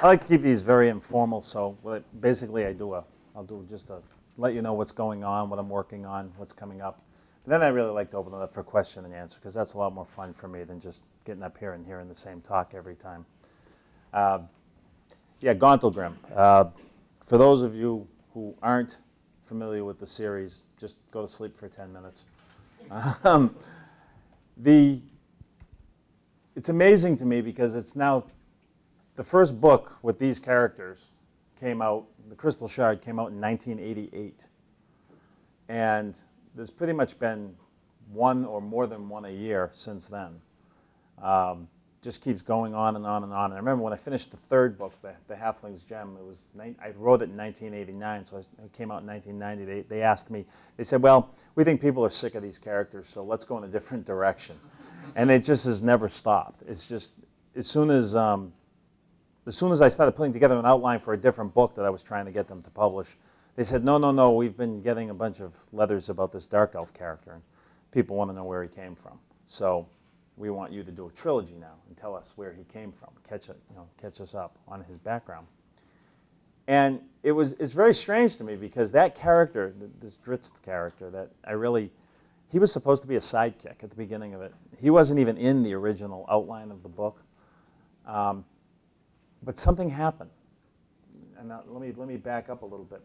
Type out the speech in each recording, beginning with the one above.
I like to keep these very informal, so basically I'll do just a let you know what's going on, what I'm working on, what's coming up. And then I really like to open it up for question and answer, because that's a lot more fun for me than just getting up here and hearing the same talk every time. Yeah, Gauntlgrym. For those of you who aren't familiar with the series, just go to sleep for 10 minutes. It's amazing to me because it's now the first book with these characters came out, The Crystal Shard came out in 1988. And there's pretty much been one or more than one a year since then. Just keeps going on and on and on. And I remember when I finished the third book, the Halfling's Gem, I wrote it in 1989, so it came out in 1990. They asked me, they said, well, we think people are sick of these characters, so let's go in a different direction. And it just has never stopped. It's just, as soon as I started putting together an outline for a different book that I was trying to get them to publish, they said, no, no, no, we've been getting a bunch of letters about this Dark Elf character, and people want to know where he came from. So we want you to do a trilogy now and tell us where he came from, catch us up on his background. And it's very strange to me because that character, this Dritz character, he was supposed to be a sidekick at the beginning of it. He wasn't even in the original outline of the book. But something happened. And now let me back up a little bit.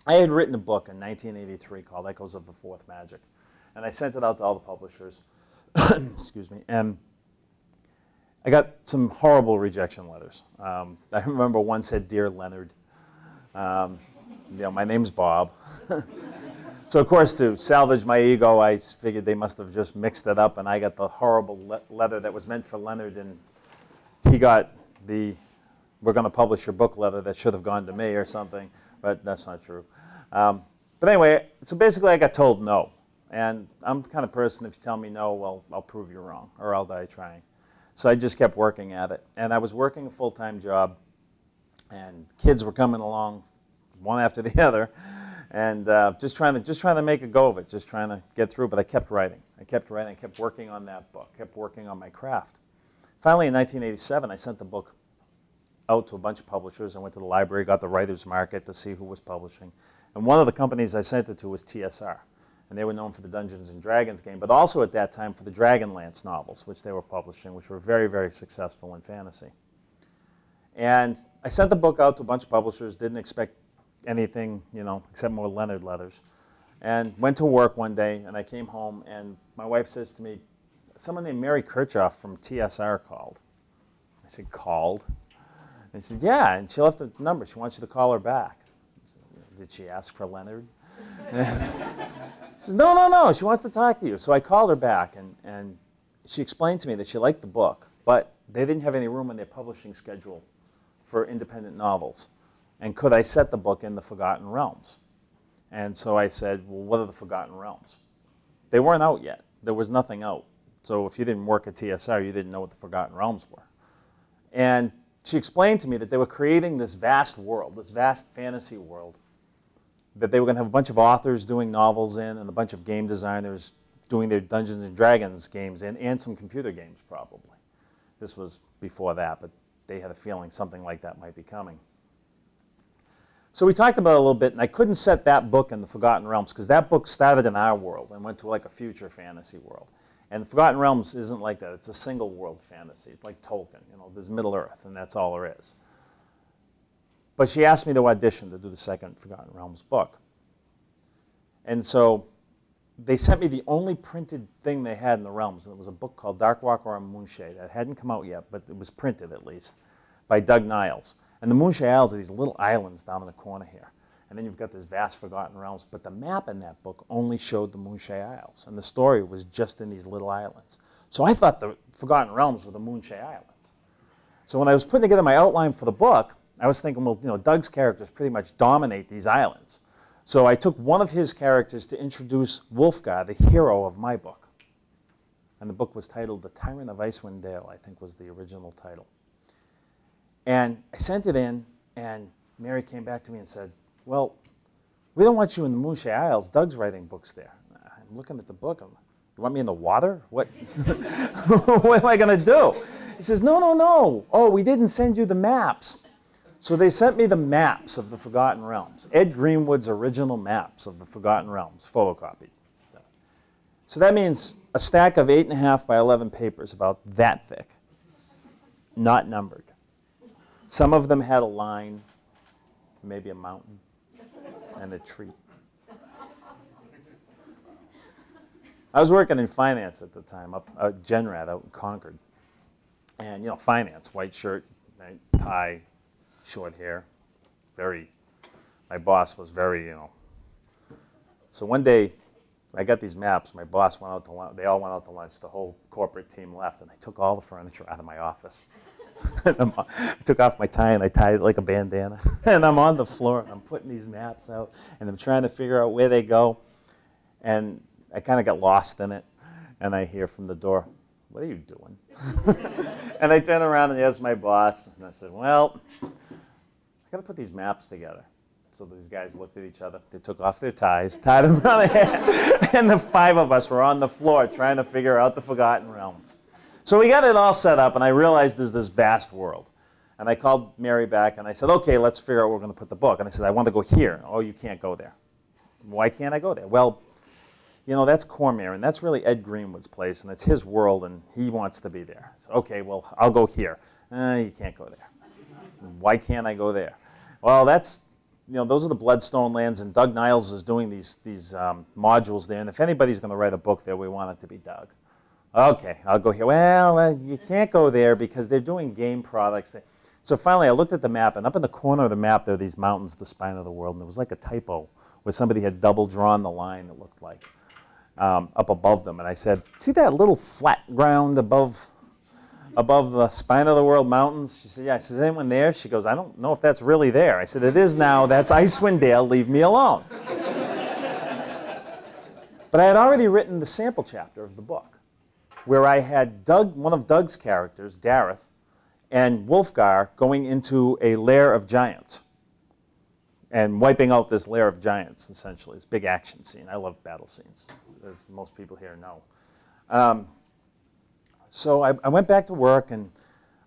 I had written a book in 1983 called Echoes of the Fourth Magic. And I sent it out to all the publishers. Excuse me. And I got some horrible rejection letters. I remember one said, "Dear Leonard." My name's Bob. So, of course, to salvage my ego, I figured they must have just mixed it up, and I got the horrible letter that was meant for Leonard, and he got the, "We're going to publish your book" letter that should have gone to me or something, but that's not true. But anyway, so basically I got told no. And I'm the kind of person, if you tell me no, well, I'll prove you wrong, or I'll die trying. So I just kept working at it. And I was working a full-time job, and kids were coming along one after the other, and just trying to make a go of it, just trying to get through. But I kept writing. I kept working on that book, kept working on my craft. Finally, in 1987, I sent the book out to a bunch of publishers. I went to the library, got the writer's market to see who was publishing. And one of the companies I sent it to was TSR. And they were known for the Dungeons & Dragons game, but also at that time for the Dragonlance novels, which they were publishing, which were very, very successful in fantasy. And I sent the book out to a bunch of publishers, didn't expect anything, except more Leonard letters. And went to work one day, and I came home, and my wife says to me, "Someone named Mary Kirchhoff from TSR called." I said, "Called?" And she said, "Yeah, and she left a number. She wants you to call her back." I said, "Did she ask for Leonard?" She says, "No, no, no, she wants to talk to you." So I called her back, and she explained to me that she liked the book, but they didn't have any room in their publishing schedule for independent novels. And could I set the book in the Forgotten Realms? And so I said, "Well, what are the Forgotten Realms?" They weren't out yet. There was nothing out. So if you didn't work at TSR, you didn't know what the Forgotten Realms were. And she explained to me that they were creating this vast world, this vast fantasy world, that they were going to have a bunch of authors doing novels in and a bunch of game designers doing their Dungeons & Dragons games in, and some computer games probably. This was before that, but they had a feeling something like that might be coming. So we talked about it a little bit, and I couldn't set that book in the Forgotten Realms because that book started in our world and went to like a future fantasy world. And the Forgotten Realms isn't like that. It's a single world fantasy. It's like Tolkien. There's Middle-earth, and that's all there is. But she asked me to audition to do the second Forgotten Realms book. And so they sent me the only printed thing they had in the realms, and it was a book called Darkwalker on Moonshade. It hadn't come out yet, but it was printed at least, by Doug Niles. And the Moonshade Isles are these little islands down in the corner here. And then you've got this vast Forgotten Realms, but the map in that book only showed the Moonshade Isles, and the story was just in these little islands. So I thought the Forgotten Realms were the Moonshade Islands. So when I was putting together my outline for the book, I was thinking, well, Doug's characters pretty much dominate these islands. So I took one of his characters to introduce Wulfgar, the hero of my book. And the book was titled The Tyrant of Icewind Dale, I think was the original title. And I sent it in, and Mary came back to me and said, "Well, we don't want you in the Moonshade Isles. Doug's writing books there." I'm looking at the book. "You want me in the water? What, what am I going to do?" He says, "No, no, no. Oh, we didn't send you the maps." So they sent me the maps of the Forgotten Realms, Ed Greenwood's original maps of the Forgotten Realms, photocopied. So that means a stack of 8.5 by 11 papers about that thick, not numbered. Some of them had a line, maybe a mountain, and a tree. I was working in finance at the time, up at Genrad out in Concord. And, you know, finance, white shirt, right, tie, short hair, my boss was very, you know. So one day, I got these maps. My boss went out to lunch. They all went out to lunch. The whole corporate team left, and I took all the furniture out of my office. I took off my tie, and I tied it like a bandana. And I'm on the floor, and I'm putting these maps out, and I'm trying to figure out where they go. And I kind of got lost in it, and I hear from the door, "What are you doing?" And I turn around, and there's my boss. And I said, "Well, I got to put these maps together." So these guys looked at each other. They took off their ties, tied them around their head, and the 5 of us were on the floor trying to figure out the Forgotten Realms. So we got it all set up, and I realized there's this vast world. And I called Mary back, and I said, "Okay, let's figure out where we're going to put the book." And I said, "I want to go here." "Oh, you can't go there." "Why can't I go there?" "Well, you know, that's Cormier, and that's really Ed Greenwood's place, and it's his world, and he wants to be there." I said, "Okay, well, I'll go here." "You can't go there." "Why can't I go there?" "Well, that's, you know, those are the Bloodstone lands, and Doug Niles is doing these modules there, and if anybody's going to write a book there, we want it to be Doug." "Okay, I'll go here." "Well, you can't go there because they're doing game products." So finally, I looked at the map, and up in the corner of the map, there are these mountains, the spine of the world, and there was like a typo where somebody had double drawn the line, it looked like, up above them. And I said, "See that little flat ground above the spine of the world mountains?" She said, "Yeah." I said, "Is anyone there?" She goes, "I don't know if that's really there." I said, "It is now. That's Icewind Dale. Leave me alone." But I had already written the sample chapter of the book, where I had one of Doug's characters, Dareth, and Wulfgar going into a lair of giants and wiping out this lair of giants, essentially. It's a big action scene. I love battle scenes, as most people here know. So I went back to work, and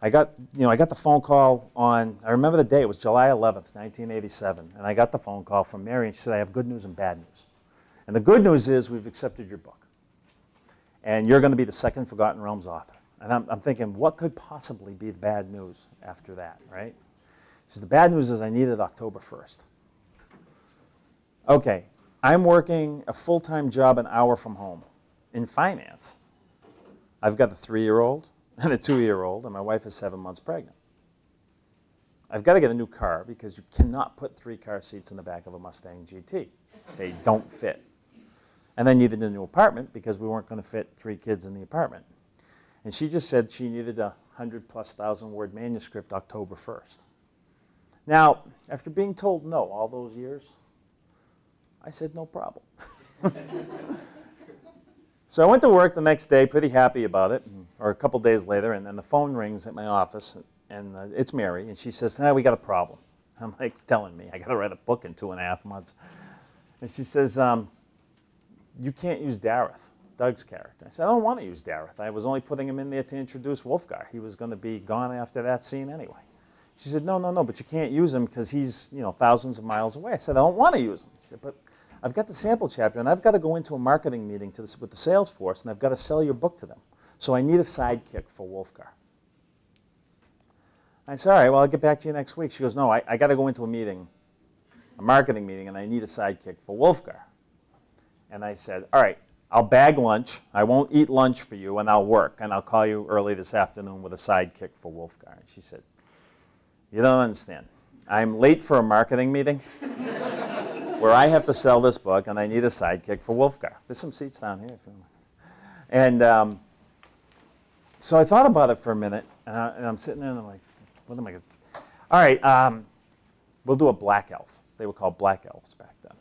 I got the phone call on, I remember the day, it was July 11th, 1987, and I got the phone call from Mary, and she said, "I have good news and bad news. And the good news is we've accepted your book, and you're going to be the second Forgotten Realms author." And I'm thinking, what could possibly be the bad news after that, right? She said, "The bad news is I need it October 1st. Okay, I'm working a full-time job an hour from home in finance. I've got a 3-year-old and a 2-year-old, and my wife is 7 months pregnant. I've got to get a new car because you cannot put 3 car seats in the back of a Mustang GT. They don't fit. And I needed a new apartment because we weren't going to fit 3 kids in the apartment." And she just said she needed a 100,000+ word manuscript October 1st. Now, after being told no all those years, I said, "No problem." So I went to work the next day, pretty happy about it, or a couple days later, and then the phone rings at my office, and it's Mary, and she says, "We got a problem." I'm like, "You're telling me I got to write a book in 2.5 months?" And she says, "You can't use Dareth, Doug's character." I said, "I don't want to use Dareth. I was only putting him in there to introduce Wulfgar. He was going to be gone after that scene anyway." She said, No, but you can't use him because he's, you know, thousands of miles away." I said, "I don't want to use him." She said, "But I've got the sample chapter, and I've got to go into a marketing meeting with the sales force, and I've got to sell your book to them. So I need a sidekick for Wulfgar." I said, "All right, well, I'll get back to you next week." She goes, "No, I got to go into a marketing meeting, and I need a sidekick for Wulfgar." And I said, "All right, I'll bag lunch. I won't eat lunch for you, and I'll work, and I'll call you early this afternoon with a sidekick for Wulfgar." And she said, "You don't understand. I'm late for a marketing meeting where I have to sell this book, and I need a sidekick for Wulfgar. There's some seats down here. If you want." And so I thought about it for a minute, and I'm sitting there, and I'm like, what am I going to do? "All right, we'll do a black elf." They were called black elves back then.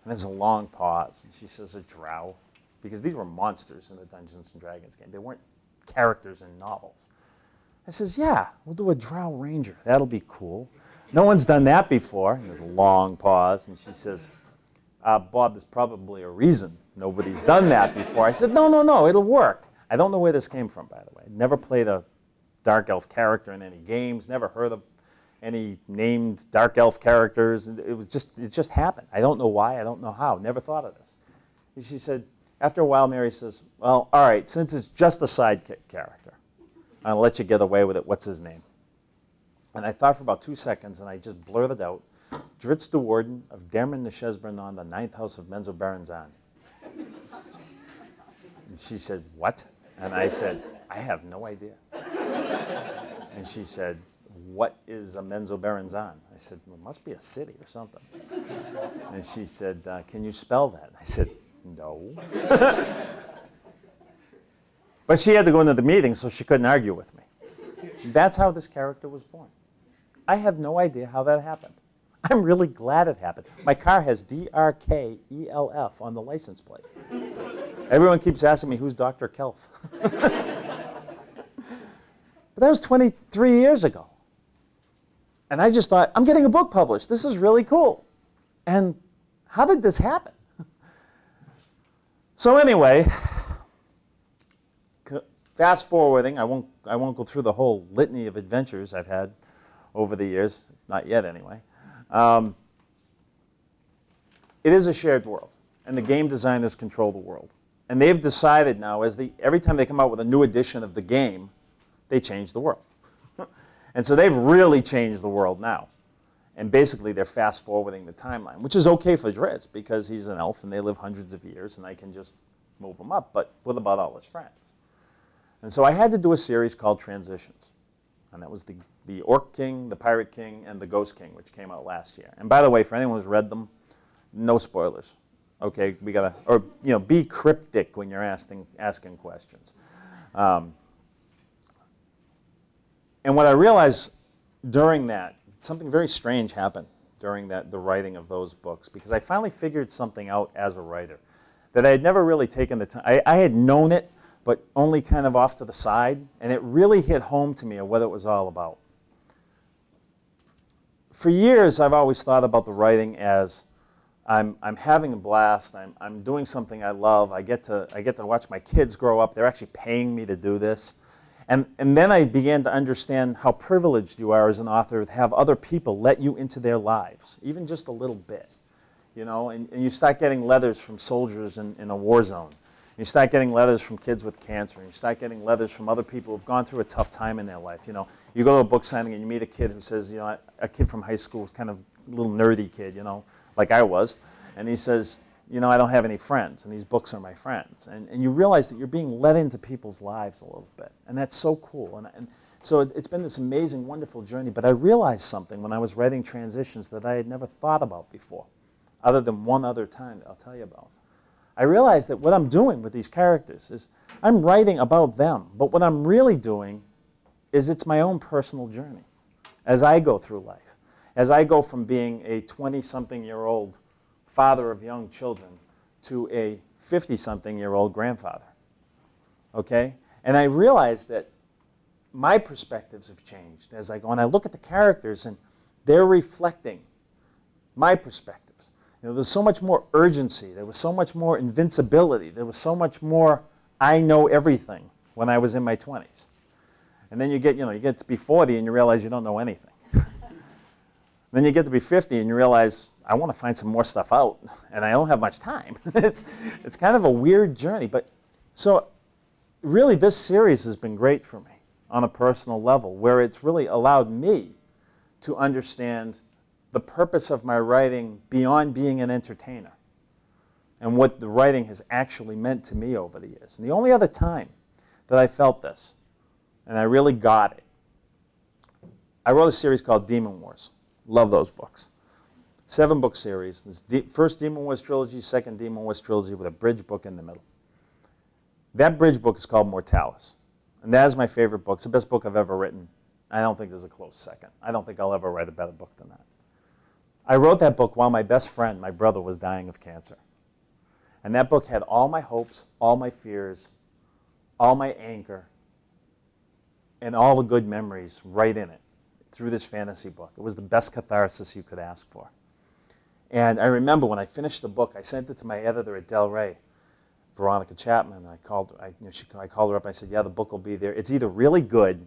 And there's a long pause, and she says, "A drow?" Because these were monsters in the Dungeons & Dragons game. They weren't characters in novels. I says, "Yeah, we'll do a drow ranger. That'll be cool. No one's done that before." And there's a long pause, and she says, "Bob, there's probably a reason nobody's done that before." I said, No, it'll work." I don't know where this came from, by the way. Never played a dark elf character in any games, never heard of any named dark elf characters. It just happened. I don't know why. I don't know how. Never thought of this. And she said, after a while, Mary says, well, all right, since it's just a sidekick character, I'll let you get away with it. What's his name? And I thought for about 2 seconds, and I just blurted out, Dritz de Warden of Dermond Neshezbernon, the 9th house of Menzoberranzan. And she said, what? And I said, I have no idea. And she said, what is a Menzoberranzan? I said, well, it must be a city or something. And she said, can you spell that? I said, no. But she had to go into the meeting, so she couldn't argue with me. That's how this character was born. I have no idea how that happened. I'm really glad it happened. My car has DRKELF on the license plate. Everyone keeps asking me, who's Dr. Kelf? But that was 23 years ago. And I just thought, I'm getting a book published. This is really cool. And how did this happen? So anyway, fast forwarding, I won't go through the whole litany of adventures I've had over the years, not yet anyway. It is a shared world, and the game designers control the world. And they've decided now, every time they come out with a new edition of the game, they change the world. And so they've really changed the world now. And basically, they're fast forwarding the timeline, which is okay for Dritz because he's an elf and they live hundreds of years, and I can just move him up. But what about all his friends? And so I had to do a series called Transitions. And that was the Orc King, the Pirate King, and the Ghost King, which came out last year. And by the way, for anyone who's read them, no spoilers. Okay, we gotta, or be cryptic when you're asking questions. And what I realized during that, something very strange happened during the writing of those books, because I finally figured something out as a writer that I had never really taken the time. I had known it, but only kind of off to the side, and it really hit home to me of what it was all about. For years, I've always thought about the writing as I'm having a blast. I'm doing something I love. I get to watch my kids grow up. They're actually paying me to do this. And then I began to understand how privileged you are as an author to have other people let you into their lives, even just a little bit. And you start getting letters from soldiers in a war zone. You start getting letters from kids with cancer. And you start getting letters from other people who've gone through a tough time in their life. You go to a book signing and you meet a kid who says, a kid from high school, kind of a little nerdy kid, like I was. And he says, I don't have any friends, and these books are my friends. And you realize that you're being let into people's lives a little bit. And that's so cool. And so it's been this amazing, wonderful journey. But I realized something when I was writing Transitions that I had never thought about before, other than one other time that I'll tell you about. I realized that what I'm doing with these characters is I'm writing about them. But what I'm really doing is it's my own personal journey as I go through life. As I go from being a 20-something-year-old father of young children to a 50-something-year-old grandfather, okay? And I realized that my perspectives have changed as I go. And I look at the characters, and they're reflecting my perspectives. There's so much more urgency. There was so much more invincibility. There was so much more I know everything when I was in my 20s. And then you get to be 40, and you realize you don't know anything. Then you get to be 50 and you realize, I want to find some more stuff out, and I don't have much time. It's kind of a weird journey. But so really this series has been great for me on a personal level, where it's really allowed me to understand the purpose of my writing beyond being an entertainer and what the writing has actually meant to me over the years. And the only other time that I felt this, and I really got it, I wrote a series called Demon Wars. Love those books. 7-book series. This first Demon Wars trilogy, second Demon Wars trilogy with a bridge book in the middle. That bridge book is called Mortalis. And that is my favorite book. It's the best book I've ever written. I don't think there's a close second. I don't think I'll ever write a better book than that. I wrote that book while my best friend, my brother, was dying of cancer. And that book had all my hopes, all my fears, all my anger, and all the good memories right in it through this fantasy book. It was the best catharsis you could ask for. And I remember when I finished the book, I sent it to my editor at Del Rey, Veronica Chapman. I called her up and I said, yeah, the book will be there. It's either really good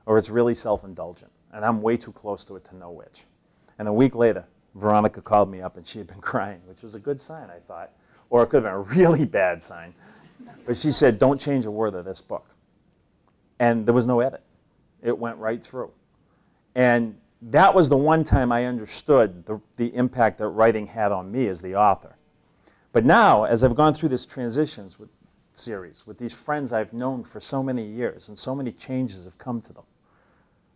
or it's really self-indulgent. and I'm way too close to it to know which. And a week later, Veronica called me up, and she had been crying, which was a good sign, I thought. Or it could have been a really bad sign. But she said, don't change a word of this book. And there was no edit. It went right through. And that was the one time I understood the impact that writing had on me as the author. But now, as I've gone through this transitions series with these friends I've known for so many years, and so many changes have come to them,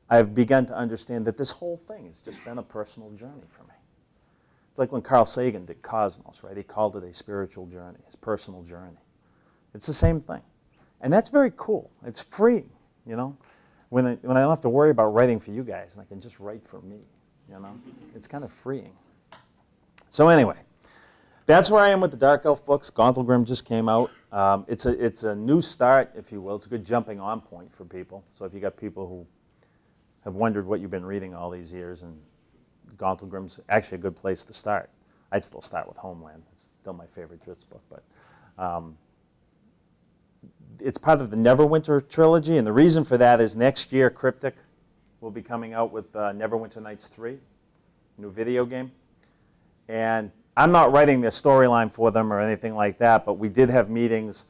I've begun to understand that this whole thing has just been a personal journey for me. It's like when Carl Sagan did Cosmos, right? He called it a spiritual journey, his personal journey. It's the same thing. And that's very cool. It's freeing, you know? When I don't have to worry about writing for you guys, and I can just write for me, you know? It's kind of freeing. So anyway, that's where I am with the Dark Elf books. Gauntlgrym just came out. It's a new start, if you will. It's a good jumping on point for people. So if you got people who have wondered what you've been reading all these years, and Gauntlgrym's actually a good place to start. I'd still start with Homeland. It's still my favorite Dritz book, but it's part of the Neverwinter Trilogy, and the reason for that is next year Cryptic will be coming out with Neverwinter Nights 3, new video game. And I'm not writing the storyline for them or anything like that, but we did have meetings,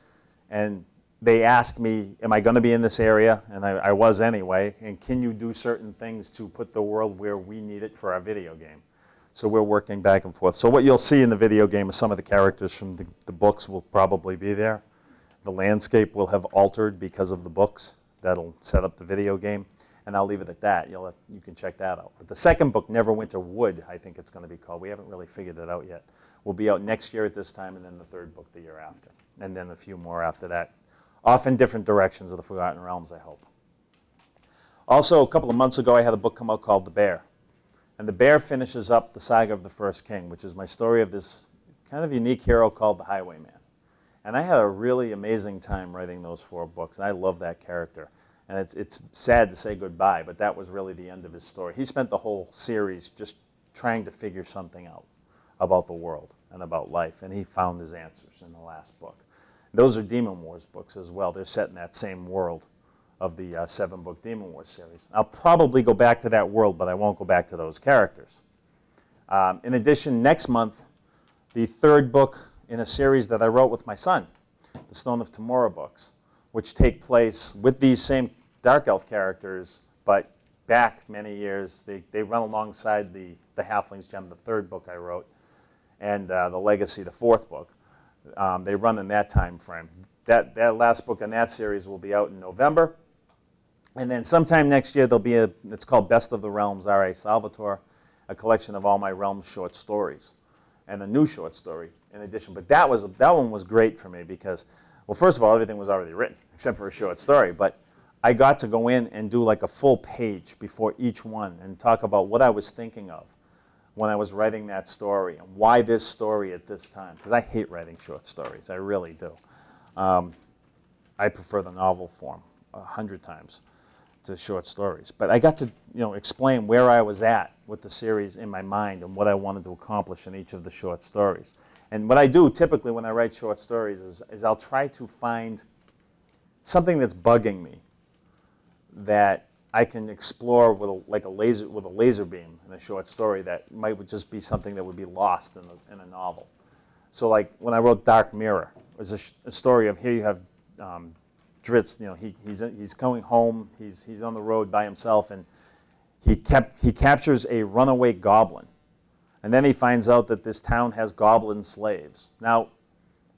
and they asked me, am I going to be in this area? And I was anyway, and can you do certain things to put the world where we need it for our video game? So we're working back and forth. So what you'll see in the video game is some of the characters from the books will probably be there. The landscape will have altered because of the books. That'll set up the video game. And I'll leave it at that. You can check that out. But the second book, Neverwinter Wood, I think it's going to be called. We haven't really figured it out yet. Will be out next year at this time, and then the third book the year after. And then a few more after that. Off in different directions of the Forgotten Realms, I hope. Also, a couple of months ago, I had a book come out called The Bear. And The Bear finishes up the saga of the First King, which is my story of this kind of unique hero called the Highwayman. And I had a really amazing time writing those 4 books. I love that character. And it's sad to say goodbye, but that was really the end of his story. He spent the whole series just trying to figure something out about the world and about life, and he found his answers in the last book. Those are Demon Wars books as well. They're set in that same world of the 7-book Demon Wars series. I'll probably go back to that world, but I won't go back to those characters. In addition, next month, the 3rd book in a series that I wrote with my son, the Stone of Tomorrow books, which take place with these same Dark Elf characters, but back many years. They run alongside the Halfling's Gem, the 3rd book I wrote, and the Legacy, the 4th book. They run in that time frame. That last book in that series will be out in November. And then sometime next year, there'll be it's called Best of the Realms, R.A. Salvatore, a collection of all my Realms short stories, and a new short story in addition. But that one was great for me because, well, first of all, everything was already written except for a short story. But I got to go in and do like a full page before each one and talk about what I was thinking of when I was writing that story and why this story at this time. Because I hate writing short stories. I really do. I prefer the novel form 100 times to short stories. But I got to explain where I was at with the series in my mind and what I wanted to accomplish in each of the short stories. And what I do typically when I write short stories is I'll try to find something that's bugging me that I can explore with a laser beam in a short story that might just be something that would be lost in a novel. So like when I wrote Dark Mirror, it was a story of here you have Dritz, he's going home, he's on the road by himself, and he captures a runaway goblin. And then he finds out that this town has goblin slaves. Now,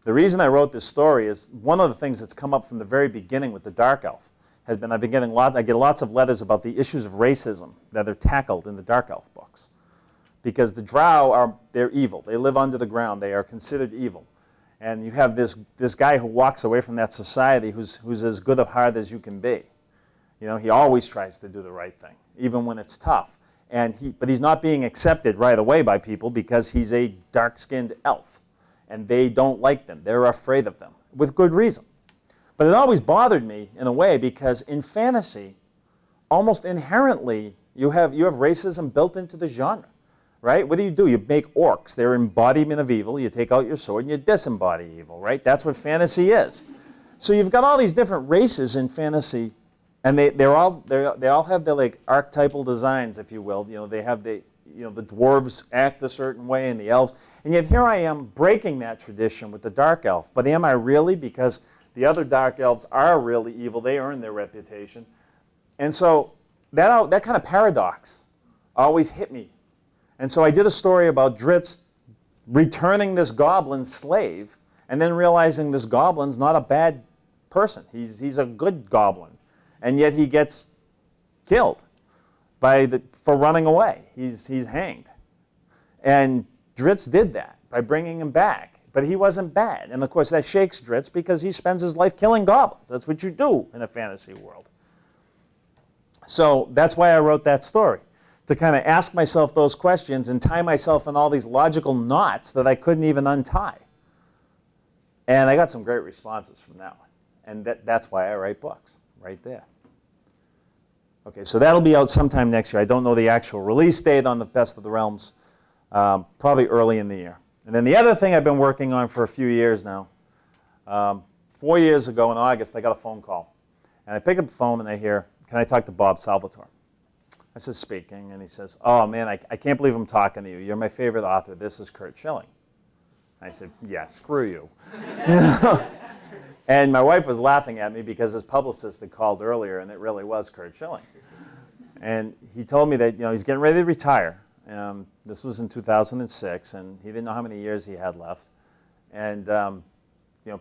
the reason I wrote this story is one of the things that's come up from the very beginning with the Dark Elf has been I get lots of letters about the issues of racism that are tackled in the Dark Elf books. Because the Drow they're evil. They live under the ground. They are considered evil. And you have this guy who walks away from that society who's as good of heart as you can be. He always tries to do the right thing, even when it's tough. But he's not being accepted right away by people because he's a dark-skinned elf. And they don't like them. They're afraid of them, with good reason. But it always bothered me in a way because in fantasy, almost inherently, you have racism built into the genre, right? What do? You make orcs. They're embodiment of evil. You take out your sword and you disembody evil, right? That's what fantasy is. So you've got all these different races in fantasy And they all have their like archetypal designs, if you will. You know, they have the dwarves act a certain way and the elves. And yet here I am breaking that tradition with the dark elf. But am I really? Because the other dark elves are really evil. They earn their reputation. And so that kind of paradox always hit me. And so I did a story about Drizzt returning this goblin slave and then realizing this goblin's not a bad person. He's a good goblin. And yet he gets killed for running away. He's hanged. And Drizzt did that by bringing him back. But he wasn't bad. And of course that shakes Drizzt because he spends his life killing goblins. That's what you do in a fantasy world. So that's why I wrote that story, to kind of ask myself those questions and tie myself in all these logical knots that I couldn't even untie. And I got some great responses from that one. And that's why I write books, right there. Okay, so that'll be out sometime next year. I don't know the actual release date on the Best of the Realms, probably early in the year. And then the other thing I've been working on for a few years now, 4 years ago in August, I got a phone call. And I pick up the phone and I hear, "Can I talk to Bob Salvatore?" I said, "Speaking." And he says, "Oh, man, I can't believe I'm talking to you. You're my favorite author. This is Kurt Schilling." I said, "Yeah, screw you." And my wife was laughing at me because his publicist had called earlier, and it really was Kurt Schilling. And he told me that he's getting ready to retire. This was in 2006, and he didn't know how many years he had left, and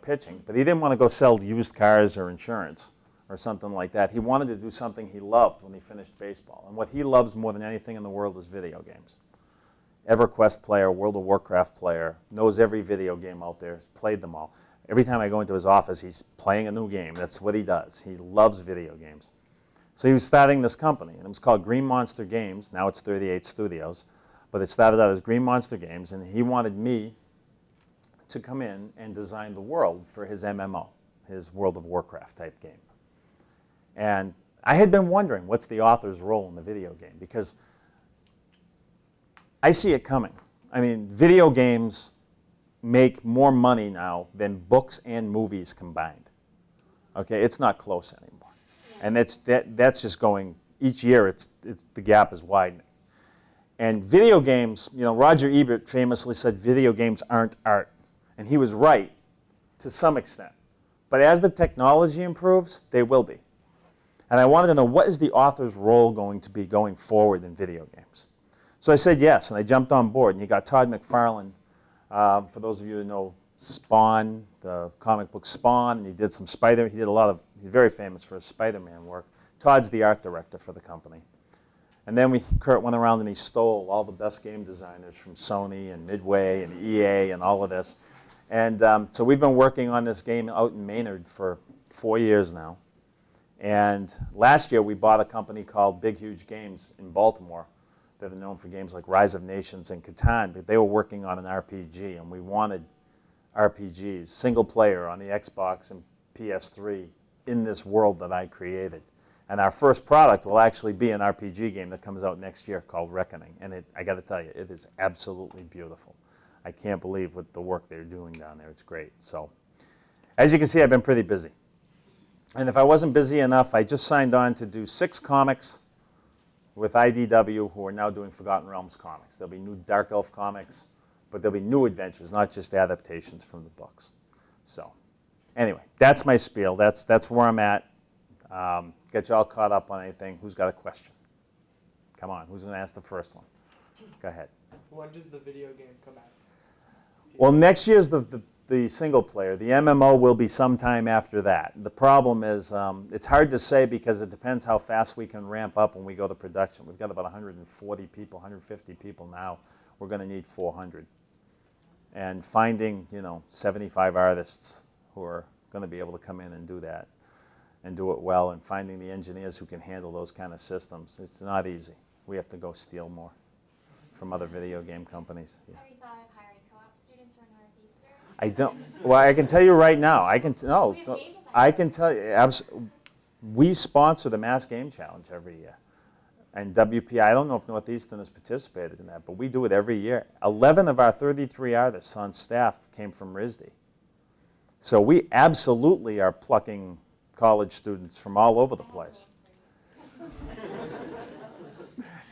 pitching. But he didn't want to go sell used cars or insurance or something like that. He wanted to do something he loved when he finished baseball. And what he loves more than anything in the world is video games. EverQuest player, World of Warcraft player, knows every video game out there, played them all. Every time I go into his office, he's playing a new game. That's what he does. He loves video games. So he was starting this company, and it was called Green Monster Games. Now it's 38 Studios, but it started out as Green Monster Games, and he wanted me to come in and design the world for his MMO, his World of Warcraft type game. And I had been wondering, what's the author's role in the video game? Because I see it coming. I mean, video games make more money now than books and movies combined. Okay, it's not close anymore. And that's just going, each year the gap is widening. And video games, Roger Ebert famously said video games aren't art. And he was right to some extent. But as the technology improves, they will be. And I wanted to know, what is the author's role going to be going forward in video games? So I said yes, and I jumped on board. And he got Todd McFarlane, for those of you who know Spawn, the comic book Spawn, and he did some he's very famous for his Spider-Man work. Todd's the art director for the company. And then Kurt went around and he stole all the best game designers from Sony and Midway and EA and all of this. And so we've been working on this game out in Maynard for 4 years now. And last year we bought a company called Big Huge Games in Baltimore that are known for games like Rise of Nations and Catan, but they were working on an RPG, and we wanted RPGs, single player on the Xbox and PS3 in this world that I created. And our first product will actually be an RPG game that comes out next year called Reckoning. And I got to tell you, it is absolutely beautiful. I can't believe what the work they're doing down there. It's great. So as you can see, I've been pretty busy. And if I wasn't busy enough, I just signed on to do 6 comics with IDW, who are now doing Forgotten Realms comics. There'll be new Dark Elf comics, but there'll be new adventures, not just adaptations from the books. So anyway, that's my spiel. That's where I'm at. Get you all caught up on anything. Who's got a question? Come on, who's going to ask the first one? Go ahead. When does the video game come out? Well, next year's the single player. The MMO will be sometime after that. The problem is it's hard to say because it depends how fast we can ramp up when we go to production. We've got about 140 people, 150 people now. We're going to need 400. And finding, 75 artists who are going to be able to come in and do that and do it well, and finding the engineers who can handle those kind of systems, it's not easy. We have to go steal more from other video game companies. Yeah. Have you thought of hiring co-op students from Northeastern? I don't. Well, I can tell you right now. I can tell you. We sponsor the Mass Game Challenge every year, and WPI. I don't know if Northeastern has participated in that, but we do it every year. 11 of our 33 artists on staff came from RISD, so we absolutely are plucking college students from all over the place.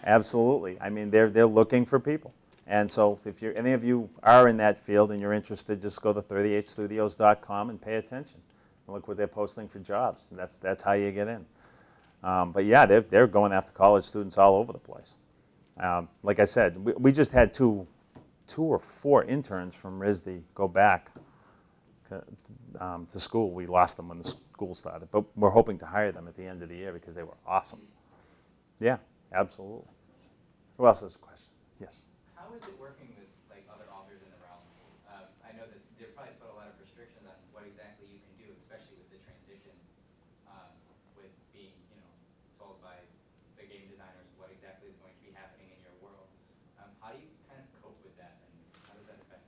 Absolutely. I mean, they're looking for people. And so if any of you are in that field and you're interested, just go to 38studios.com and pay attention. And look what they're posting for jobs. And that's how you get in. But yeah, they're going after college students all over the place. Like I said, we just had two or four interns from RISD go back to school. We lost them when the school started, but we're hoping to hire them at the end of the year because they were awesome. Yeah, absolutely. Who else has a question? Yes. How is it working with like other authors in the realm? I know that they've probably put a lot of restrictions on what exactly you can do, especially with the transition, with being, told by the game designers what exactly is going to be happening in your world. How do you kind of cope with that, and how does that affect?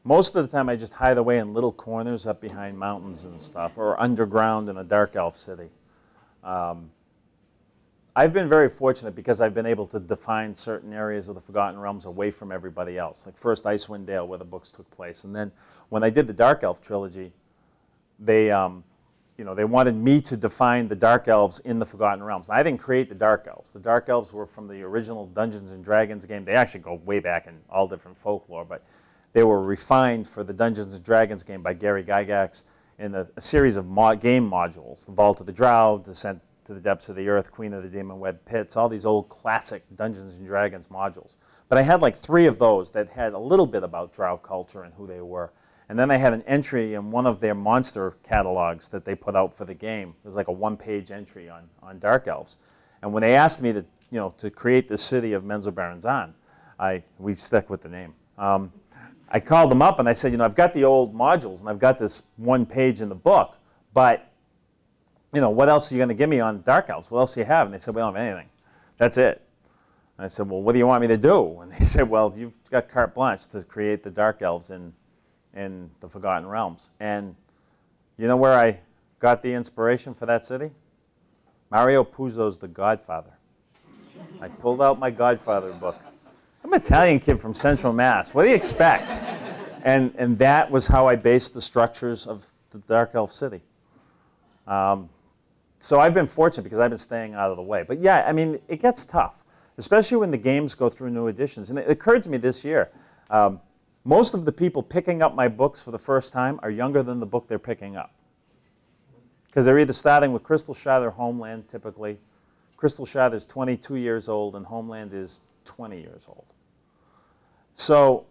Most of the time I just hide away in little corners up behind mountains and stuff, or underground in a dark elf city. I've been very fortunate because I've been able to define certain areas of the Forgotten Realms away from everybody else. Like first Icewind Dale, where the books took place. And then when I did the Dark Elf trilogy, they wanted me to define the Dark Elves in the Forgotten Realms. I didn't create the Dark Elves. The Dark Elves were from the original Dungeons & Dragons game. They actually go way back in all different folklore, but they were refined for the Dungeons & Dragons game by Gary Gygax in a series of game modules. The Vault of the Drow, Descent to the Depths of the Earth, Queen of the Demon Web Pits, all these old classic Dungeons & Dragons modules. But I had like 3 of those that had a little bit about Drow culture and who they were. And then I had an entry in one of their monster catalogs that they put out for the game. It was like a 1-page entry on Dark Elves. And when they asked me to create the city of Menzoberranzan, we stuck with the name. I called them up and I said, I've got the old modules and I've got this 1 page in the book, but what else are you going to give me on Dark Elves? What else do you have? And they said, we don't have anything. That's it. And I said, well, what do you want me to do? And they said, well, you've got carte blanche to create the Dark Elves in the Forgotten Realms. And you know where I got the inspiration for that city? Mario Puzo's The Godfather. I pulled out my Godfather book. I'm an Italian kid from Central Mass. What do you expect? And that was how I based the structures of the Dark Elf city. So I've been fortunate because I've been staying out of the way. But yeah, I mean, it gets tough, especially when the games go through new editions. And it occurred to me this year, most of the people picking up my books for the first time are younger than the book they're picking up. Because they're either starting with Crystal Shard or Homeland, typically. Crystal Shard is 22 years old, and Homeland is 20 years old. So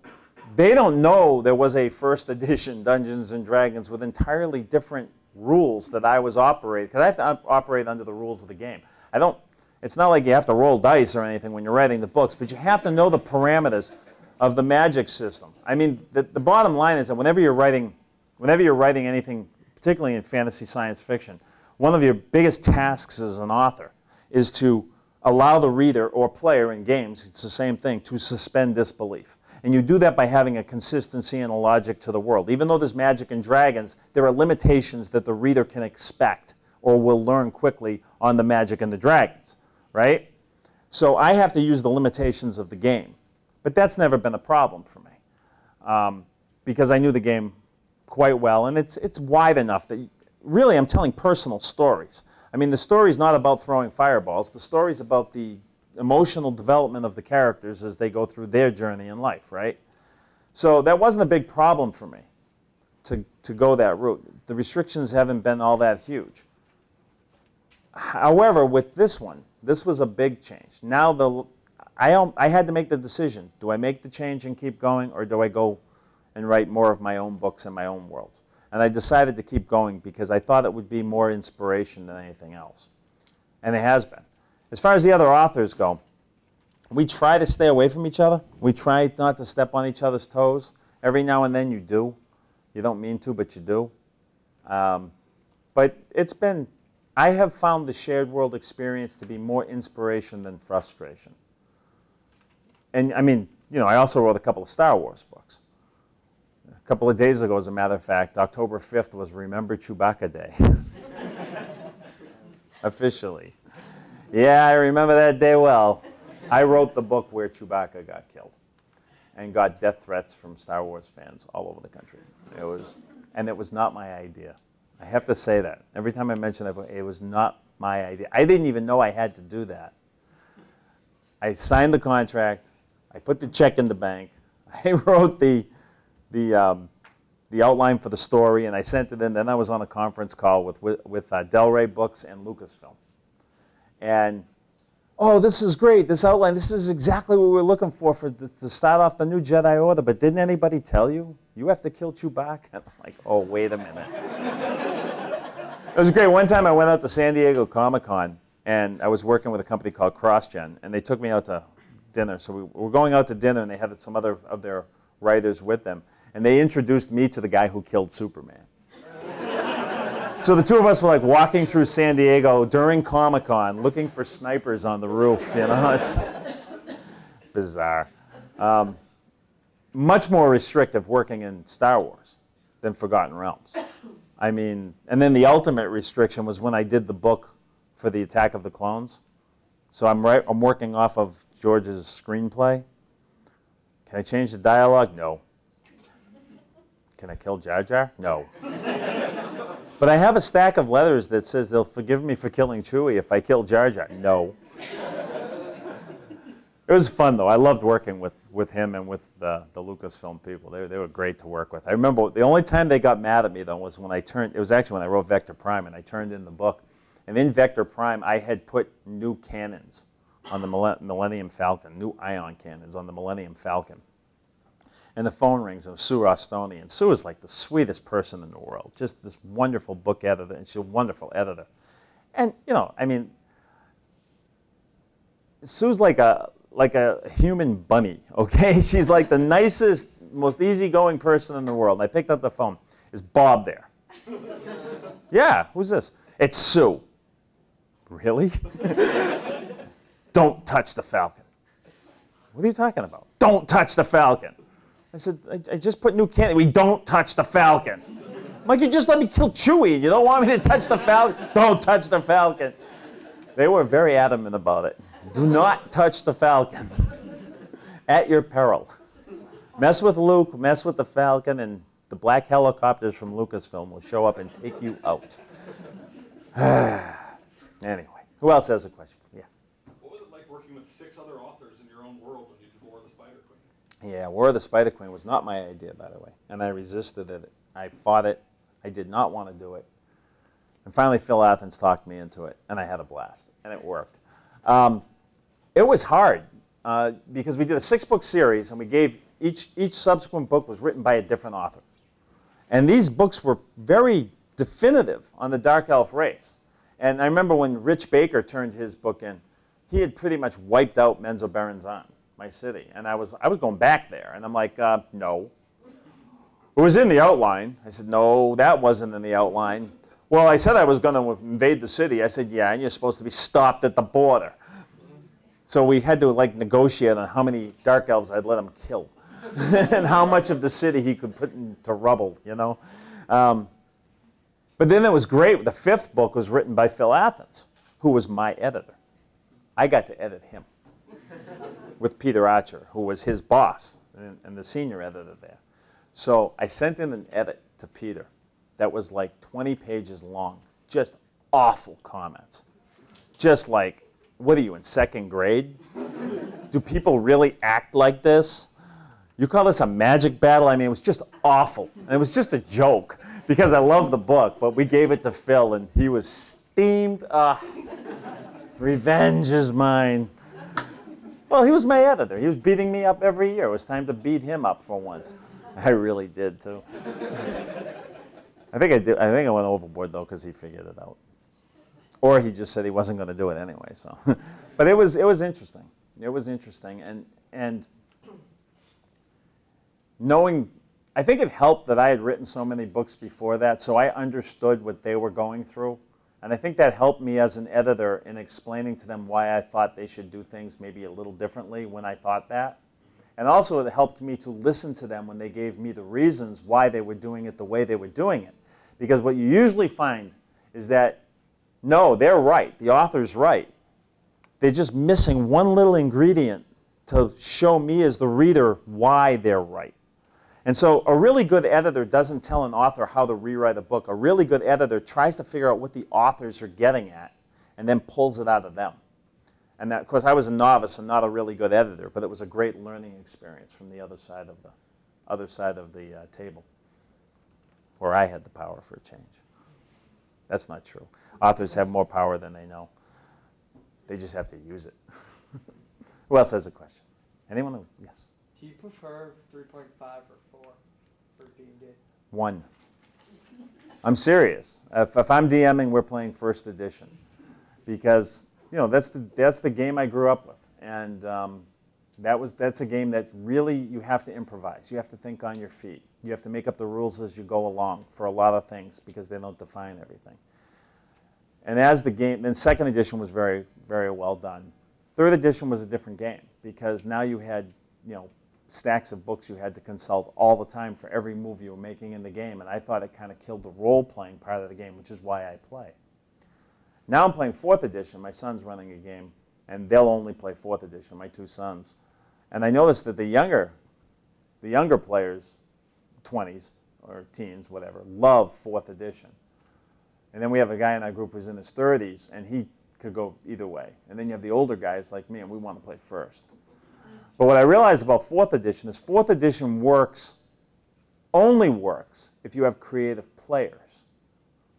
they don't know there was a first edition Dungeons & Dragons with entirely different rules that I was operating, because I have to operate under the rules of the game. It's not like you have to roll dice or anything when you're writing the books, but you have to know the parameters of the magic system. I mean, the bottom line is that whenever you're writing anything, particularly in fantasy science fiction, one of your biggest tasks as an author is to allow the reader or player in games, it's the same thing, to suspend disbelief. And you do that by having a consistency and a logic to the world. Even though there's magic and dragons, there are limitations that the reader can expect or will learn quickly on the magic and the dragons, right? So I have to use the limitations of the game. But that's never been a problem for me because I knew the game quite well. And it's wide enough that really I'm telling personal stories. I mean, the story's not about throwing fireballs. The story's about the emotional development of the characters as they go through their journey in life, right? So that wasn't a big problem for me to go that route. The restrictions haven't been all that huge. However, with this one, this was a big change. Now I had to make the decision. Do I make the change and keep going, or do I go and write more of my own books in my own worlds? And I decided to keep going because I thought it would be more inspiration than anything else. And it has been. As far as the other authors go, we try to stay away from each other. We try not to step on each other's toes. Every now and then you do. You don't mean to, but you do. But I have found the shared world experience to be more inspiration than frustration. And I mean, I also wrote a couple of Star Wars books. A couple of days ago, as a matter of fact, October 5th was Remember Chewbacca Day. Officially. Yeah, I remember that day well. I wrote the book where Chewbacca got killed and got death threats from Star Wars fans all over the country. It was not my idea. I have to say that. Every time I mention it was not my idea. I didn't even know I had to do that. I signed the contract. I put the check in the bank. I wrote the outline for the story, and I sent it in. Then I was on a conference call with Del Rey Books and Lucasfilm. And, oh, this is great, this outline. This is exactly what we're looking for to start off the new Jedi Order. But didn't anybody tell you? You have to kill Chewbacca. And I'm like, oh, wait a minute. It was great. One time I went out to San Diego Comic-Con, and I was working with a company called CrossGen, and they took me out to dinner. So we were going out to dinner, and they had some other of their writers with them. And they introduced me to the guy who killed Superman. So the two of us were like walking through San Diego during Comic-Con looking for snipers on the roof, you know? It's bizarre. Much more restrictive working in Star Wars than Forgotten Realms. I mean, and then the ultimate restriction was when I did the book for the Attack of the Clones. So I'm working off of George's screenplay. Can I change the dialogue? No. Can I kill Jar Jar? No. But I have a stack of letters that says they'll forgive me for killing Chewie if I kill Jar Jar. No. It was fun, though. I loved working with him and with the Lucasfilm people. They were great to work with. I remember the only time they got mad at me, though, was when it was actually when I wrote Vector Prime, and I turned in the book. And in Vector Prime, I had put new cannons on the Millennium Falcon, new ion cannons on the Millennium Falcon. And the phone rings of Sue Rostoni. And Sue is like the sweetest person in the world, just this wonderful book editor, and she's a wonderful editor. And, you know, I mean, Sue's like a human bunny, okay? She's like the nicest, most easygoing person in the world. And I picked up the phone. Is Bob there? Yeah, who's this? It's Sue. Really? Don't touch the Falcon. What are you talking about? Don't touch the Falcon. I said, I just put new cannon. We don't touch the Falcon. I'm like, you just let me kill Chewie. You don't want me to touch the Falcon? Don't touch the Falcon. They were very adamant about it. Do not touch the Falcon. At your peril. Mess with Luke, mess with the Falcon, and the black helicopters from Lucasfilm will show up and take you out. Anyway, who else has a question? Yeah. What was it like working with 6 other authors in your own world when you did War of the Spider Queen? Yeah, War of the Spider Queen was not my idea, by the way, and I resisted it. I fought it. I did not want to do it. And finally, Phil Athens talked me into it, and I had a blast, and it worked. It was hard because we did a 6-book series, and we gave each subsequent book was written by a different author. And these books were very definitive on the Dark Elf race. And I remember when Rich Baker turned his book in, he had pretty much wiped out Menzoberranzan, my city. And I was going back there, and I'm like, no. It was in the outline. I said, no, that wasn't in the outline. Well, I said I was going to invade the city. I said, yeah, and you're supposed to be stopped at the border. So we had to like negotiate on how many Dark Elves I'd let him kill and how much of the city he could put into rubble, you know. But then it was great. The 5th book was written by Phil Athens, who was my editor. I got to edit him with Peter Archer, who was his boss and the senior editor there. So I sent in an edit to Peter that was like 20 pages long, just awful comments. Just like, what are you, in 2nd grade? Do people really act like this? You call this a magic battle? I mean, it was just awful. And it was just a joke because I love the book, but we gave it to Phil, and he was steamed. Revenge is mine. Well, he was my editor. He was beating me up every year. It was time to beat him up for once. I really did, too. I think I did. I think I went overboard, though, because he figured it out. Or he just said he wasn't going to do it anyway. So, but it was interesting. It was interesting, and knowing, I think it helped that I had written so many books before that, so I understood what they were going through, and I think that helped me as an editor in explaining to them why I thought they should do things maybe a little differently when I thought that, and also it helped me to listen to them when they gave me the reasons why they were doing it the way they were doing it, because what you usually find is that no, they're right. The author's right. They're just missing one little ingredient to show me as the reader why they're right. And so a really good editor doesn't tell an author how to rewrite a book. A really good editor tries to figure out what the authors are getting at and then pulls it out of them. And that, of course, I was a novice and not a really good editor, but it was a great learning experience from the other side of the table, where I had the power for a change. That's not true. Authors have more power than they know. They just have to use it. Who else has a question? Anyone? Yes. Do you prefer 3.5 or 4 for D&D? 1. I'm serious. If I'm DMing, we're playing first edition, because that's the game I grew up with, and that's a game that really you have to improvise. You have to think on your feet. You have to make up the rules as you go along for a lot of things, because they don't define everything. And as the game, then second edition was very, very well done. Third edition was a different game, because now you had, stacks of books you had to consult all the time for every move you were making in the game, and I thought it kind of killed the role-playing part of the game, which is why I play. Now I'm playing 4th edition. My son's running a game, and they'll only play 4th edition, my 2 sons. And I noticed that the younger players, 20s or teens, whatever, love 4th edition. And then we have a guy in our group who's in his 30s, and he could go either way. And then you have the older guys like me, and we want to play first. But what I realized about 4th edition is 4th edition only works if you have creative players.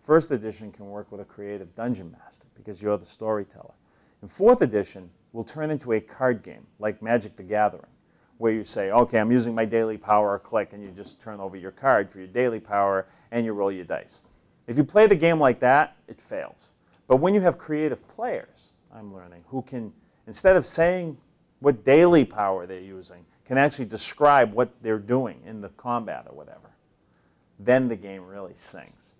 1st edition can work with a creative dungeon master, because you're the storyteller. And 4th edition will turn into a card game, like Magic the Gathering, where you say, okay, I'm using my daily power, click, and you just turn over your card for your daily power, and you roll your dice. If you play the game like that, it fails. But when you have creative players, I'm learning, who can, instead of saying what daily power they're using, can actually describe what they're doing in the combat or whatever, then the game really sings.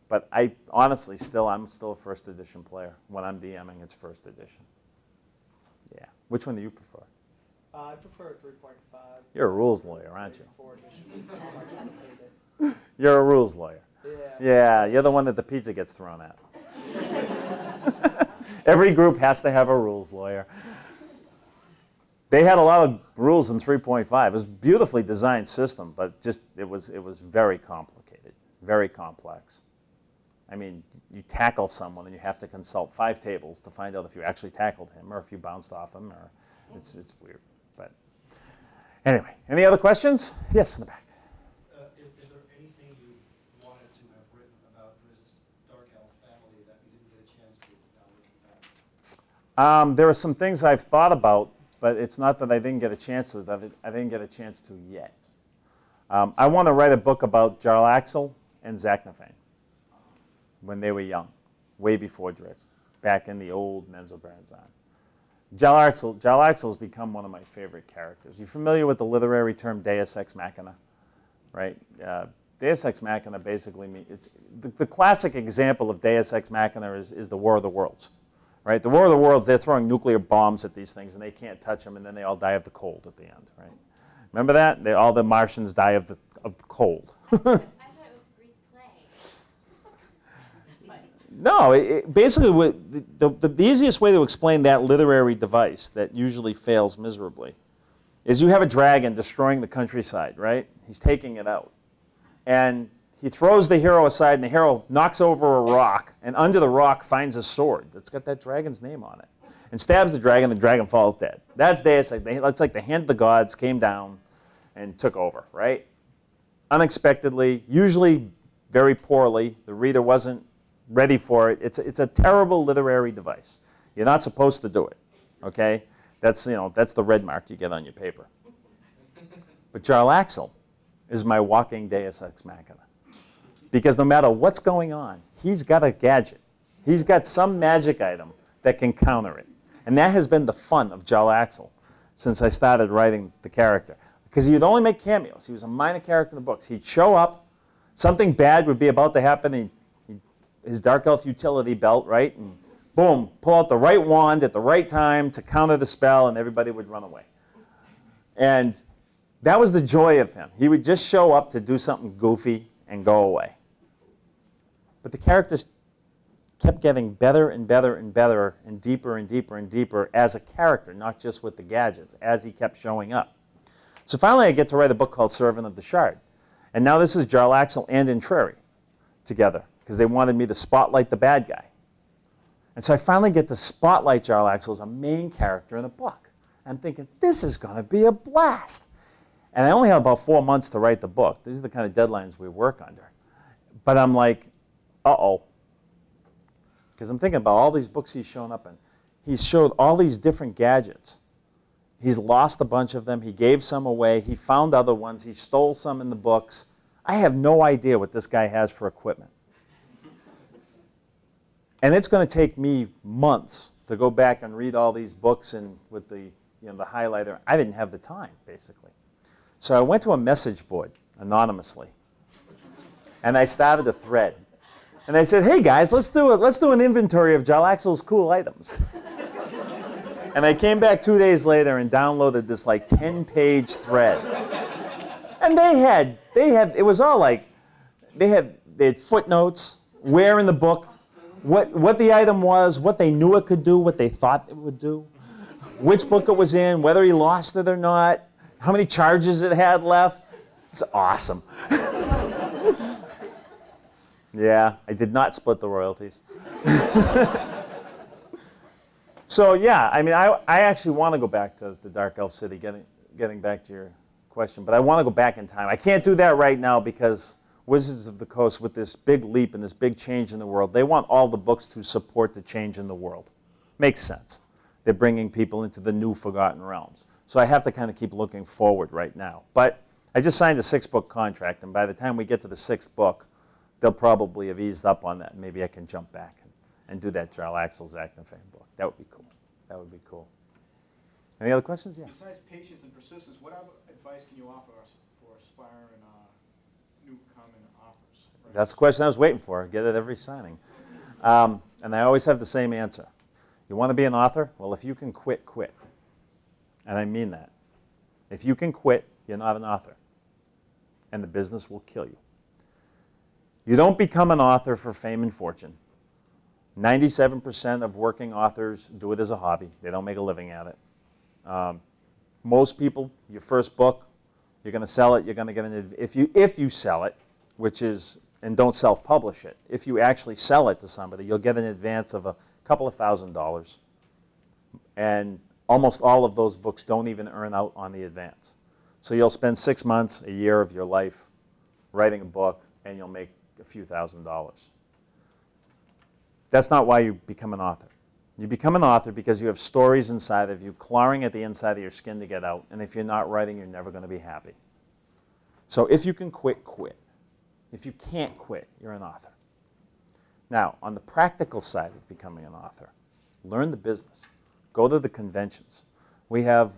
But I honestly I'm still a 1st edition player. When I'm DMing, it's 1st edition. Yeah. Which one do you prefer? I prefer 3.5. You're a rules lawyer, aren't you? 4 edition. Oh, I hate it. You're a rules lawyer. Yeah. Yeah, you're the one that the pizza gets thrown at. Every group has to have a rules lawyer. They had a lot of rules in 3.5. It was a beautifully designed system, but just it was very complicated, very complex. I mean, you tackle someone and you have to consult 5 tables to find out if you actually tackled him or if you bounced off him, or it's weird. But anyway, any other questions? Yes, in the back. Is there anything you wanted to have written about this Dark Elf family that you didn't get a chance to now looking back? There are some things I've thought about, but it's not that I didn't get a chance to. I didn't get a chance to yet. I want to write a book about Jarlaxle and Zaknafein when they were young, way before Drizzt, back in the old Menzoberranzan. Jarlaxle has become one of my favorite characters. You familiar with the literary term Deus Ex Machina? Right? Deus Ex Machina basically means, it's the classic example of Deus Ex Machina is the War of the Worlds. Right? The War of the Worlds, they're throwing nuclear bombs at these things, and they can't touch them, and then they all die of the cold at the end. Right? Remember that? All the Martians die of the cold. I thought it was Greek play. No, basically, the easiest way to explain that literary device that usually fails miserably is you have a dragon destroying the countryside, right? He's taking it out. And he throws the hero aside, and the hero knocks over a rock, and under the rock finds a sword that's got that dragon's name on it, and stabs the dragon falls dead. That's Deus Ex. It's like the hand of the gods came down and took over, right? Unexpectedly, usually very poorly. The reader wasn't ready for it. It's a terrible literary device. You're not supposed to do it, okay? That's the red mark you get on your paper. But Jarlaxle is my walking Deus Ex Machina. Because no matter what's going on, he's got a gadget. He's got some magic item that can counter it. And that has been the fun of Jarlaxle since I started writing the character. Because he'd only make cameos. He was a minor character in the books. He'd show up, something bad would be about to happen, his Dark Elf utility belt, right? And boom, pull out the right wand at the right time to counter the spell, and everybody would run away. And that was the joy of him. He would just show up to do something goofy and go away. But the characters kept getting better and better and better and deeper and deeper and deeper as a character, not just with the gadgets, as he kept showing up. So finally I get to write a book called Servant of the Shard. And now this is Jarlaxle and Intreri together, because they wanted me to spotlight the bad guy. And so I finally get to spotlight Jarlaxle as a main character in a book. I'm thinking, this is going to be a blast. And I only have about 4 months to write the book. These are the kind of deadlines we work under. But I'm like, uh-oh. Because I'm thinking about all these books he's shown up in. He's showed all these different gadgets. He's lost a bunch of them. He gave some away. He found other ones. He stole some in the books. I have no idea what this guy has for equipment. And it's going to take me months to go back and read all these books and with the, the highlighter. I didn't have the time, basically. So I went to a message board anonymously, and I started a thread. And I said, hey guys, let's do an inventory of Jarlaxle's cool items. And I came back 2 days later and downloaded this like 10-page thread. And they had, it was all like, they had footnotes, where in the book, what the item was, what they knew it could do, what they thought it would do, which book it was in, whether he lost it or not, how many charges it had left. It's awesome. Yeah, I did not split the royalties. So yeah, I mean, I actually want to go back to the Dark Elf City, getting back to your question, but I want to go back in time. I can't do that right now because Wizards of the Coast, with this big leap and this big change in the world, they want all the books to support the change in the world. Makes sense. They're bringing people into the new Forgotten Realms. So I have to kind of keep looking forward right now. But I just signed a 6-book contract, and by the time we get to the 6th book, they'll probably have eased up on that. And maybe I can jump back and do that Jarlaxle's Acnofane book. That would be cool. That would be cool. Any other questions? Yeah. Besides patience and persistence, what other advice can you offer us for aspiring newcomer authors? Right? That's the question I was waiting for. I get it every signing. And I always have the same answer. You want to be an author? Well, if you can quit, quit. And I mean that. If you can quit, you're not an author. And the business will kill you. You don't become an author for fame and fortune. 97% of working authors do it as a hobby. They don't make a living at it. Most people, your first book, you're going to sell it. You're going to get an if you sell it, which is, and don't self-publish it. If you actually sell it to somebody, you'll get an advance of a couple of $1,000s. And almost all of those books don't even earn out on the advance. So you'll spend 6 months, a year of your life writing a book, and you'll make a few $1,000s. That's not why you become an author. You become an author because you have stories inside of you, clawing at the inside of your skin to get out. And if you're not writing, you're never going to be happy. So if you can quit, quit. If you can't quit, you're an author. Now, on the practical side of becoming an author, learn the business. Go to the conventions. We have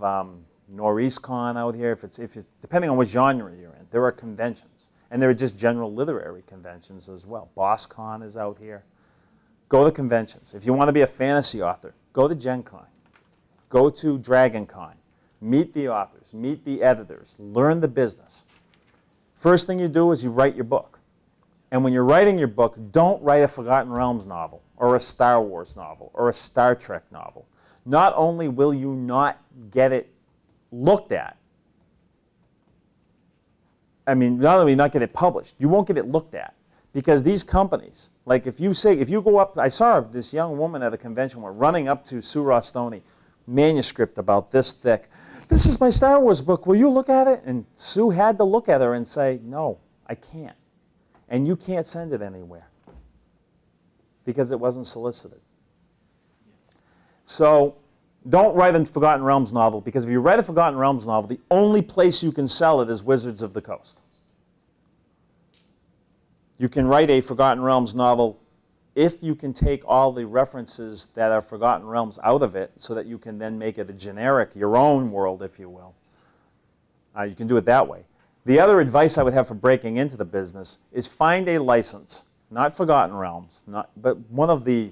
Northeastern out here. If it's depending on what genre you're in, there are conventions. And there are just general literary conventions as well. BossCon is out here. Go to conventions. If you want to be a fantasy author, go to Gen Con. Go to Dragon Con. Meet the authors. Meet the editors. Learn the business. First thing you do is you write your book. And when you're writing your book, don't write a Forgotten Realms novel or a Star Wars novel or a Star Trek novel. Not only will you not get it looked at, I mean, not only not get it published, you won't get it looked at. Because these companies, like if you go up, I saw this young woman at a convention running up to Sue Rostoni, manuscript about this thick. This is my Star Wars book. Will you look at it? And Sue had to look at her and say, no, I can't. And you can't send it anywhere because it wasn't solicited. So don't write a Forgotten Realms novel, because if you write a Forgotten Realms novel, the only place you can sell it is Wizards of the Coast. You can write a Forgotten Realms novel if you can take all the references that are Forgotten Realms out of it so that you can then make it a generic, your own world, if you will. You can do it that way. The other advice I would have for breaking into the business is find a license, not Forgotten Realms, but one of the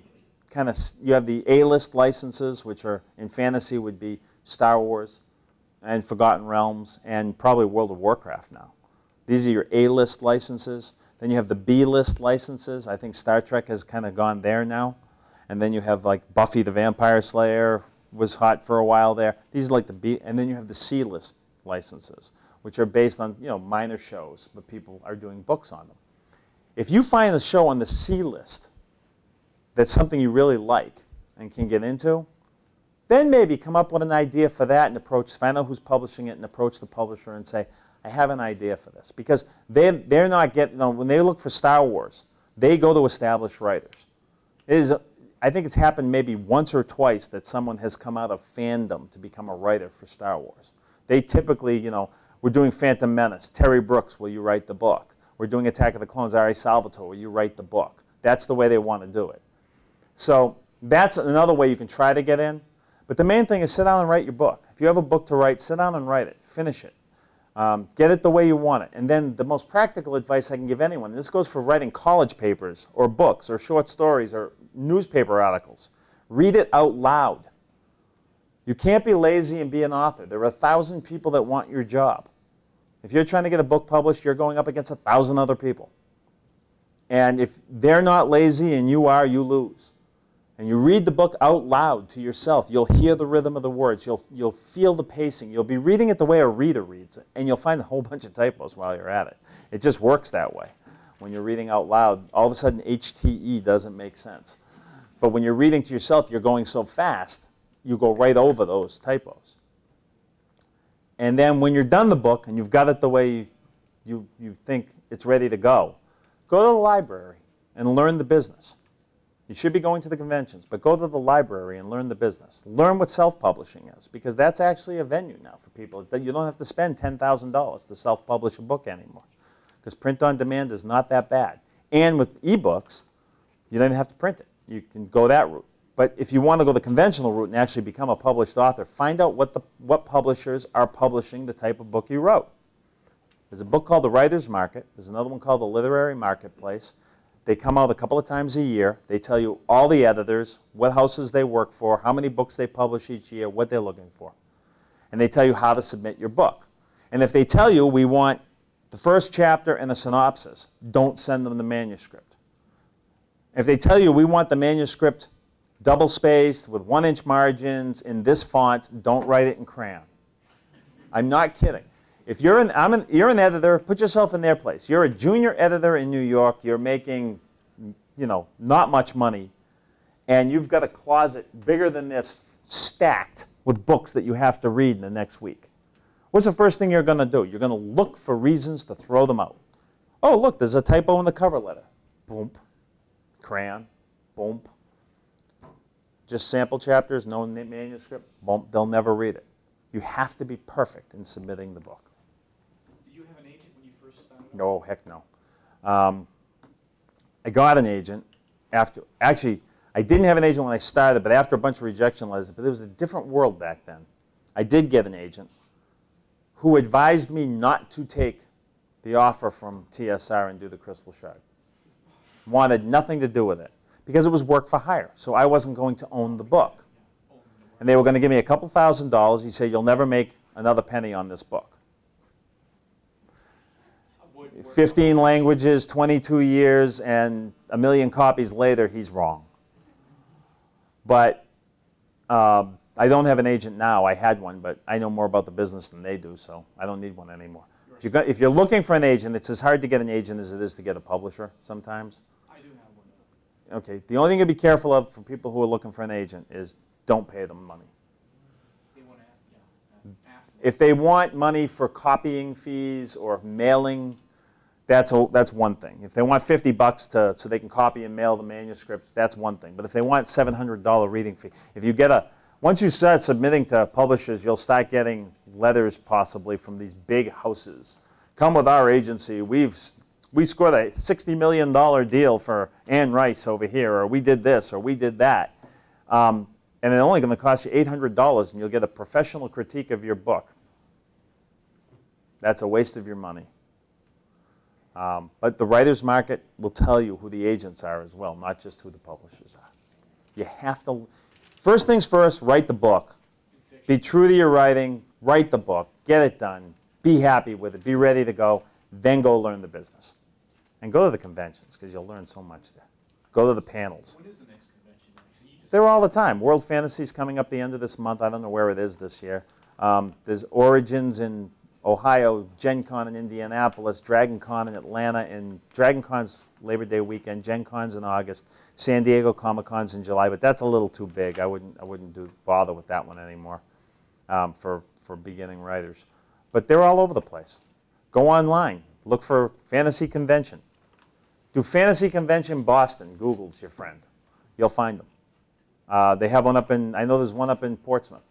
kind of, you have the A-list licenses, which are in fantasy would be Star Wars and Forgotten Realms and probably World of Warcraft now. These are your A-list licenses. Then you have the B-list licenses. I think Star Trek has kind of gone there now. And then you have like Buffy the Vampire Slayer was hot for a while there. These are like the B, and then you have the C-list licenses, which are based on, you know, minor shows, but people are doing books on them. If you find a show on the C-list that's something you really like and can get into, then maybe come up with an idea for that and find out who's publishing it and approach the publisher and say, I have an idea for this. Because they're not getting, when they look for Star Wars, they go to established writers. I think it's happened maybe once or twice that someone has come out of fandom to become a writer for Star Wars. They typically, we're doing Phantom Menace. Terry Brooks, will you write the book? We're doing Attack of the Clones. Salvatore, will you write the book? That's the way they want to do it. So that's another way you can try to get in. But the main thing is sit down and write your book. If you have a book to write, sit down and write it. Finish it. Get it the way you want it. And then the most practical advice I can give anyone, and this goes for writing college papers or books or short stories or newspaper articles, read it out loud. You can't be lazy and be an author. There are 1,000 people that want your job. If you're trying to get a book published, you're going up against 1,000 other people. And if they're not lazy and you are, you lose. And you read the book out loud to yourself. You'll hear the rhythm of the words. You'll feel the pacing. You'll be reading it the way a reader reads it. And you'll find a whole bunch of typos while you're at it. It just works that way. When you're reading out loud, all of a sudden HTE doesn't make sense. But when you're reading to yourself, you're going so fast, you go right over those typos. And then when you're done the book and you've got it the way you think it's ready to go to the library and learn the business. You should be going to the conventions, but go to the library and learn the business. Learn what self-publishing is, because that's actually a venue now for people. You don't have to spend $10,000 to self-publish a book anymore, because print on demand is not that bad. And with ebooks, you don't even have to print it. You can go that route. But if you want to go the conventional route and actually become a published author, find out what publishers are publishing the type of book you wrote. There's a book called The Writer's Market. There's another one called The Literary Marketplace. They come out a couple of times a year. They tell you all the editors, what houses they work for, how many books they publish each year, what they're looking for. And they tell you how to submit your book. And if they tell you we want the first chapter and a synopsis, don't send them the manuscript. If they tell you we want the manuscript double-spaced with 1-inch margins in this font, don't write it in crayon. I'm not kidding. If you're you're an editor, put yourself in their place. You're a junior editor in New York. You're making, not much money, and you've got a closet bigger than this, stacked with books that you have to read in the next week. What's the first thing you're going to do? You're going to look for reasons to throw them out. Oh, look, there's a typo in the cover letter. Boom. Crayon. Boom. Just sample chapters, no manuscript. Boom. They'll never read it. You have to be perfect in submitting the book. Did you have an agent when you first started? No, heck no. I got an agent after. Actually, I didn't have an agent when I started, but after a bunch of rejection letters. But it was a different world back then. I did get an agent who advised me not to take the offer from TSR and do the Crystal Shard. Wanted nothing to do with it because it was work for hire. So I wasn't going to own the book. And they were going to give me a couple $1,000s. He said, you'll never make another penny on this book. 15 languages, 22 years, and 1 million copies later, he's wrong. But I don't have an agent now. I had one, but I know more about the business than they do, so I don't need one anymore. If you're looking for an agent, it's as hard to get an agent as it is to get a publisher sometimes. I do have one. Okay. The only thing to be careful of for people who are looking for an agent is don't pay them money. They want to, If they want money for copying fees or mailing, that's one thing. If they want $50 so they can copy and mail the manuscripts, that's one thing. But if they want $700 reading fee, once you start submitting to publishers, you'll start getting letters possibly from these big houses. Come with our agency. We scored a $60 million deal for Anne Rice over here, or we did this, or we did that. And it's only going to cost you $800, and you'll get a professional critique of your book. That's a waste of your money. But the writer's market will tell you who the agents are as well, not just who the publishers are. You have to, first things first, write the book. Be true to your writing, write the book, get it done, be happy with it, be ready to go, then go learn the business. And go to the conventions, because you'll learn so much there. Go to the panels. When is the next convention? They're all the time. World Fantasy's coming up the end of this month. I don't know where it is this year. There's Origins in Ohio, Gen Con in Indianapolis, Dragon Con in Atlanta, and Dragon Con's Labor Day weekend, Gen Con's in August, San Diego Comic Con's in July, but that's a little too big. I wouldn't bother with that one anymore for beginning writers. But they're all over the place. Go online, look for Fantasy Convention. Do Fantasy Convention Boston, Google's your friend. You'll find them. They have one up in, I know there's one up in Portsmouth.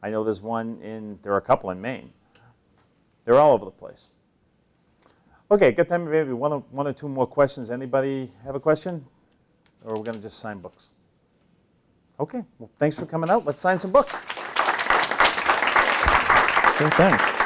I know there's one there are a couple in Maine. They're all over the place. Okay, good time for maybe one or two more questions. Anybody have a question? Or we're going to just sign books? Okay, well, thanks for coming out. Let's sign some books. Sure thing.